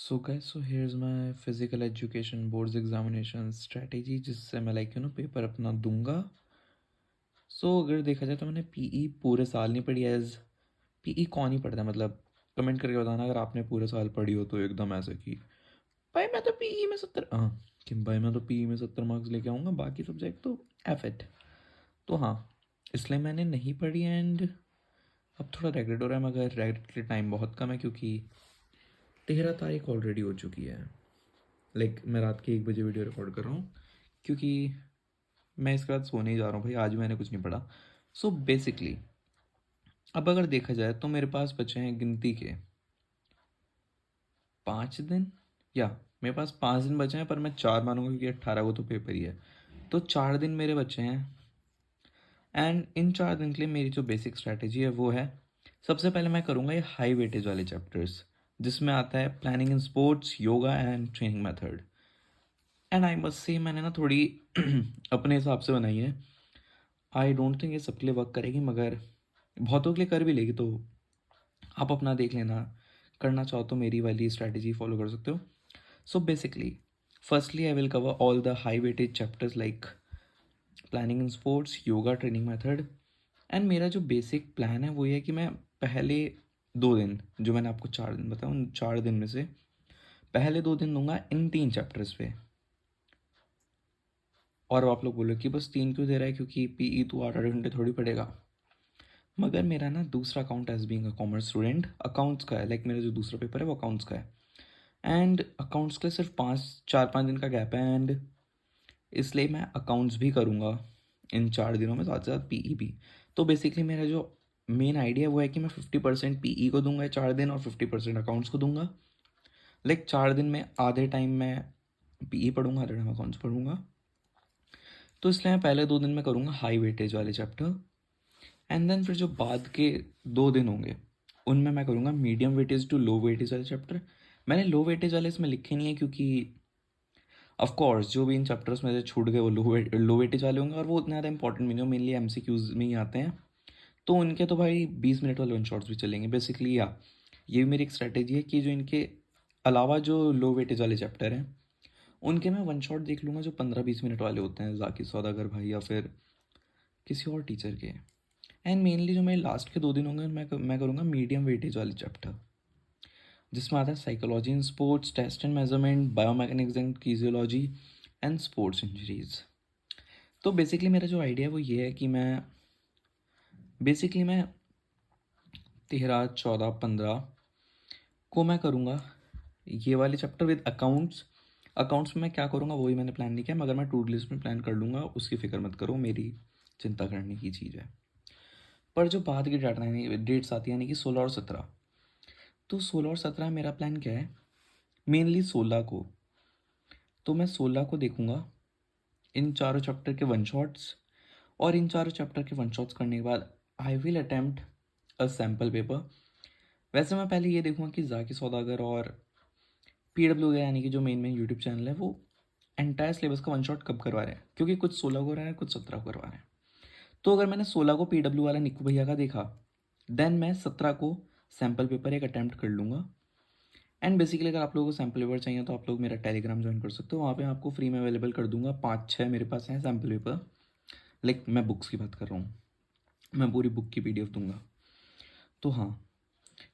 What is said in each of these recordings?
So here's my physical education boards examination strategy जिससे मैं paper अपना दूंगा. अगर देखा जाए तो मैंने पीई पूरे साल नहीं पढ़ी. एज पीई कौन ही पढ़ता है, मतलब कमेंट करके बताना अगर आपने पूरे साल पढ़ी हो तो एकदम ऐसे कि भाई मैं तो पीई में 70, हाँ कि भाई मैं तो पीई में 70 मार्क्स लेके आऊँगा, बाकी सब्जेक्ट तो एफ एट. तो हाँ, इसलिए मैंने नहीं पढ़ी. एंड अब थोड़ा रेग्रेट हो रहा है, मगर रेग्रेट के टाइम बहुत कम है क्योंकि 13 तारीख ऑलरेडी हो चुकी है. मैं रात के 1 बजे वीडियो रिकॉर्ड कर रहा हूँ क्योंकि मैं इसके बाद सोने ही जा रहा हूँ भाई. आज मैंने कुछ नहीं पढ़ा. बेसिकली अब अगर देखा जाए तो मेरे पास बचे हैं गिनती के 5 दिन, या मेरे पास 5 दिन बचे हैं, पर मैं 4 मानूंगा क्योंकि 18 को तो पेपर ही है. तो 4 दिन मेरे बचे हैं. एंड इन 4 दिन के लिए मेरी जो बेसिक स्ट्रैटेजी है वो है, सबसे पहले मैं करूँगा ये हाई वेटेज वाले चैप्टर्स जिसमें आता है planning in sports, yoga and training method. And I must say मैंने ना थोड़ी अपने हिसाब से बनाई है. आई डोंट थिंक ये सबके लिए वर्क करेगी, मगर बहुतों के लिए कर भी लेगी. तो आप अपना देख लेना, करना चाहो तो मेरी वाली स्ट्रैटेजी फॉलो कर सकते हो. Basically firstly I will cover all the high weightage chapters like planning in sports, yoga, training method. And मेरा जो बेसिक प्लान है वो ये है कि मैं पहले 2 दिन, जो मैंने आपको 4 दिन बताया, उन 4 दिन में से पहले 2 दिन दूंगा इन 3 चैप्टर्स पे. और आप लोग बोलो कि बस 3 क्यों दे रहा है, क्योंकि पीई तो 8 8 घंटे थोड़ी पड़ेगा. मगर मेरा ना दूसरा account as being a commerce student accounts का है. मेरा जो दूसरा पेपर है वो अकाउंट्स का है. एंड अकाउंट्स के सिर्फ 4 5 दिन का गैप है. एंड इसलिए मैं अकाउंट्स भी करूँगा इन 4 दिनों में, साथ साथ पीई भी. तो बेसिकली मेरा जो मेन आइडिया वो है कि मैं 50% पीई को दूंगा 4 दिन और 50% अकाउंट्स को दूंगा. 4 दिन में आधे टाइम मैं पीई पढ़ूंगा, आधे टाइम अकाउंट्स पढ़ूंगा. तो इसलिए मैं पहले 2 दिन में करूँगा हाई वेटेज वाले चैप्टर. एंड देन फिर जो बाद के 2 दिन होंगे उनमें मैं करूँगा medium weightage to low weightage वाले चैप्टर. मैंने लो वेटेज वाले इसमें लिखे नहीं है क्योंकि ऑफ कोर्स जो भी इन चैप्टर्स में से छूट गए वो लो वेटेज वाले होंगे और वो उतना ज़्यादा इंपॉर्टेंट नहीं होंगे, मेनली एमसीक्यूज में ही आते हैं. तो उनके तो भाई 20 मिनट वाले वन शॉट्स भी चलेंगे बेसिकली. या ये भी मेरी एक स्ट्रैटेजी है कि जो इनके अलावा जो लो वेटेज वाले चैप्टर हैं उनके मैं वन शॉट देख लूँगा जो 15 20 मिनट वाले होते हैं, जाकिर सौदागर भाई या फिर किसी और टीचर के. एंड मेनली जो मेरे लास्ट के 2 दिन होंगे मैं करूँगा मीडियम वेटेज वाले चैप्टर जिसमें आता है psychology in sports, test and measurement, biomechanics and physiology and sports injuries. तो बेसिकली मेरा जो आइडिया है वो ये है कि मैं 13 14 15 को मैं करूँगा ये वाले चैप्टर विद अकाउंट्स. अकाउंट्स में मैं क्या करूँगा वही मैंने प्लान नहीं किया, मगर मैं टू लिस्ट में प्लान कर लूँगा, उसकी फिक्र मत करो, मेरी चिंता करने की चीज़ है. पर जो बाद की डेट्स आती है यानी कि 16 और 17, तो 16 और 17 मेरा प्लान क्या है, मेनली 16 को तो मैं 16 को देखूँगा इन चारों चैप्टर के वन शॉट्स. और इन चारों चैप्टर के वन शॉट्स करने के बाद I will attempt a sample paper. वैसे मैं पहले ये देखूँगा कि जाकिर सौदागर और PW यानी कि जो मेन यूट्यूब चैनल है वो एंटायर सिलेबस का वन शॉट कब करवा रहे हैं, क्योंकि कुछ 16 को रहा है कुछ 17 को करवा रहे हैं. तो अगर मैंने 16 को PW वाला निक्कू भैया का देखा, देन मैं 17 को सैम्पल पेपर एक अटैम्प्ट कर लूँगा. एंड बेसिकली अगर आप लोगों को सैम्पल पेपर चाहिए तो आप लोग मेरा टेलीग्राम ज्वाइन कर सकते हो, वहाँ पे आपको फ्री में अवेलेबल कर दूंगा. 5 6 मेरे पास हैं सैम्पल पेपर. मैं बुक्स की बात कर रहा हूँ, मैं पूरी बुक की PDF दूंगा. तो हाँ,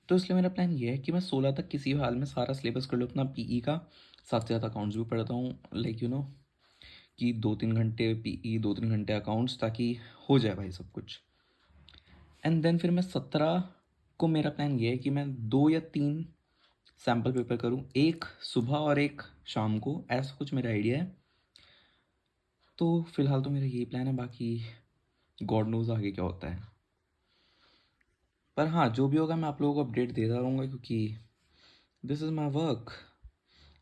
तो इसलिए मेरा प्लान ये है कि मैं 16 तक किसी भी हाल में सारा सिलेबस कर लूँ अपना पीई का. साथ साथ अकाउंट्स भी पढ़ता हूँ, कि 2 3 घंटे पीई, 2 3 घंटे अकाउंट्स, ताकि हो जाए भाई सब कुछ. एंड देन फिर मैं 17 को मेरा प्लान ये है कि मैं 2 या 3 सैम्पल पेपर करूँ, एक सुबह और एक शाम को, ऐसा कुछ मेरा आइडिया है. तो फिलहाल तो मेरा यही प्लान है, बाकी गॉड नोज आगे क्या होता है. पर हाँ, जो भी होगा मैं आप लोगों को अपडेट देता रहूँगा क्योंकि this is my work.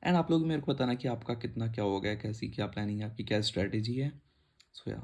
And आप लोग मेरे को बताना कि आपका कितना क्या हो गया, कैसी क्या प्लानिंग है आपकी, क्या स्ट्रैटेजी है. सो या